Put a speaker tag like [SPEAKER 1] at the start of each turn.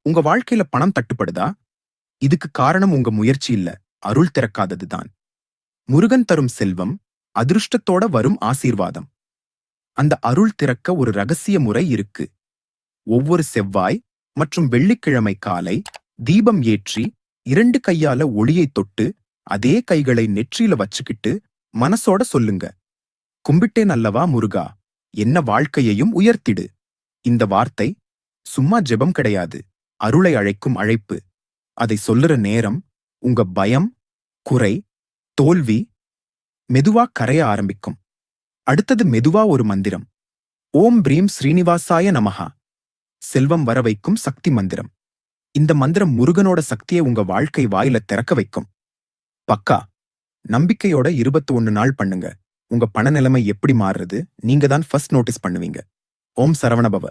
[SPEAKER 1] உங்க வாழ்க்கையில பணம் தட்டுப்படுதா? இதுக்கு காரணம் உங்க முயற்சி இல்ல, அருள் திறக்காததுதான். முருகன் தரும் செல்வம் அதிருஷ்டத்தோட வரும் ஆசீர்வாதம். அந்த அருள் திறக்க ஒரு ரகசிய முறை இருக்கு. ஒவ்வொரு செவ்வாய் மற்றும் வெள்ளிக்கிழமை காலை தீபம் ஏற்றி 2 கையால ஒளியை தொட்டு அதே கைகளை நெற்றியில வச்சுக்கிட்டு மனசோட சொல்லுங்க, கும்பிட்டேன் அல்லவா முருகா, என்ன வாழ்க்கையையும் உயர்த்திடு. இந்த வார்த்தை சும்மா ஜெபம் கிடையாது, அருளை அழைக்கும் அழைப்பு. அதை சொல்லுற நேரம் உங்க பயம், குறை, தோல்வி மெதுவா கரைய ஆரம்பிக்கும். அடுத்தது மெதுவா ஒரு மந்திரம். ஓம் பிரீம் ஸ்ரீனிவாசாய நமஹா. செல்வம் வர வைக்கும் சக்தி மந்திரம். இந்த மந்திரம் முருகனோட சக்தியை உங்க வாழ்க்கை வாயில திறக்க வைக்கும். பக்கா நம்பிக்கையோட 21 நாள் பண்ணுங்க. உங்க பண நிலைமை எப்படி மாறுறது நீங்க தான் ஃபர்ஸ்ட் நோட்டீஸ் பண்ணுவீங்க. ஓம் சரவணபவ.